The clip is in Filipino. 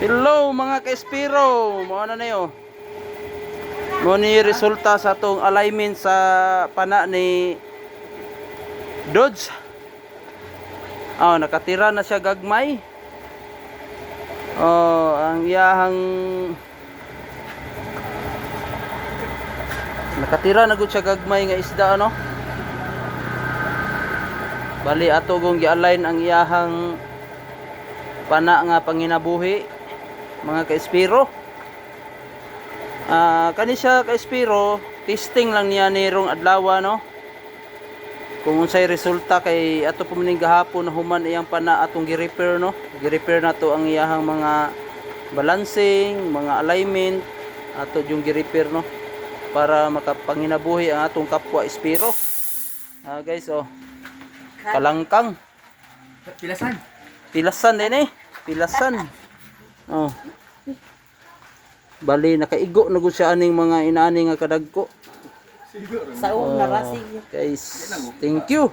Hello mga ka-Espiro, mo na niyo. Mo ni resulta sa tong alignment sa pana ni Dodge. Nakatira na siya gagmay. Ang iyahang nakatira na gud siya gagmay nga isda ano. Bali ato gong gi-align ang iyahang pana nga panginabuhi mga ka-Espiro. Kani siya ka-Espiro, testing lang niya nirong adlaw no. Kung unsay resulta kay ato po maning gahapon na human iyang pana atong gi-repair no. Gi-repair na to ang iyahang mga balancing, mga alignment ato yung gi-repair no para makapanginabuhi ang atong kapwa Espiro. Guys kalangkang. Pilasan din Pilasan. Bali nakaigo na gud siya aning mga inaani nga kadagko. Sa una rasig. Guys, thank you.